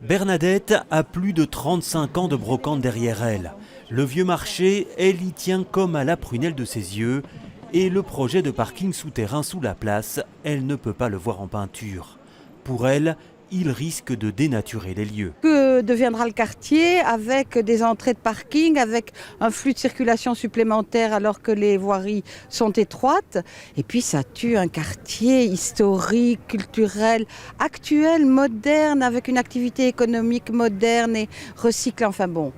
Bernadette a plus de 35 ans de brocante derrière elle. Le vieux marché, elle y tient comme à la prunelle de ses yeux. Et le projet de parking souterrain sous la place, elle ne peut pas le voir en peinture. Pour elle, il risque de dénaturer les lieux. Que deviendra le quartier avec des entrées de parking, avec un flux de circulation supplémentaire alors que les voiries sont étroites? Et puis ça tue un quartier historique, culturel, actuel, moderne, avec une activité économique moderne et recyclée. Enfin bon,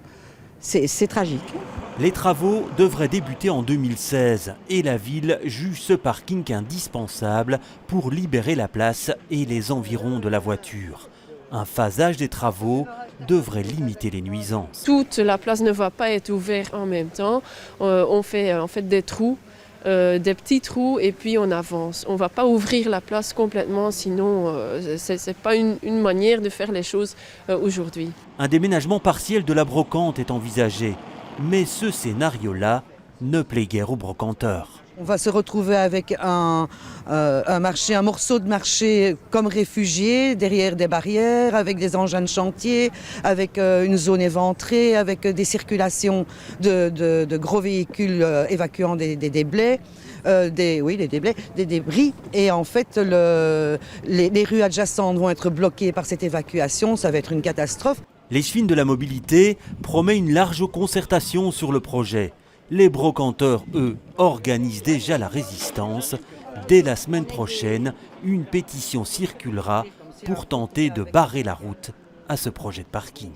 c'est tragique. Les travaux devraient débuter en 2016 et la ville juge ce parking indispensable pour libérer la place et les environs de la voiture. Un phasage des travaux devrait limiter les nuisances. Toute la place ne va pas être ouverte en même temps. On fait en fait des trous, des petits trous et puis on avance. On ne va pas ouvrir la place complètement, sinon ce n'est pas une manière de faire les choses aujourd'hui. Un déménagement partiel de la brocante est envisagé. Mais ce scénario-là ne plaît guère aux brocanteurs. On va se retrouver avec un morceau de marché comme réfugié, derrière des barrières, avec des engins de chantier, avec une zone éventrée, avec des circulations de gros véhicules évacuant des déblais. Des débris. Et en fait, les rues adjacentes vont être bloquées par cette évacuation. Ça va être une catastrophe. L'Échevine de la mobilité promet une large concertation sur le projet. Les brocanteurs, eux, organisent déjà la résistance. Dès la semaine prochaine, une pétition circulera pour tenter de barrer la route à ce projet de parking.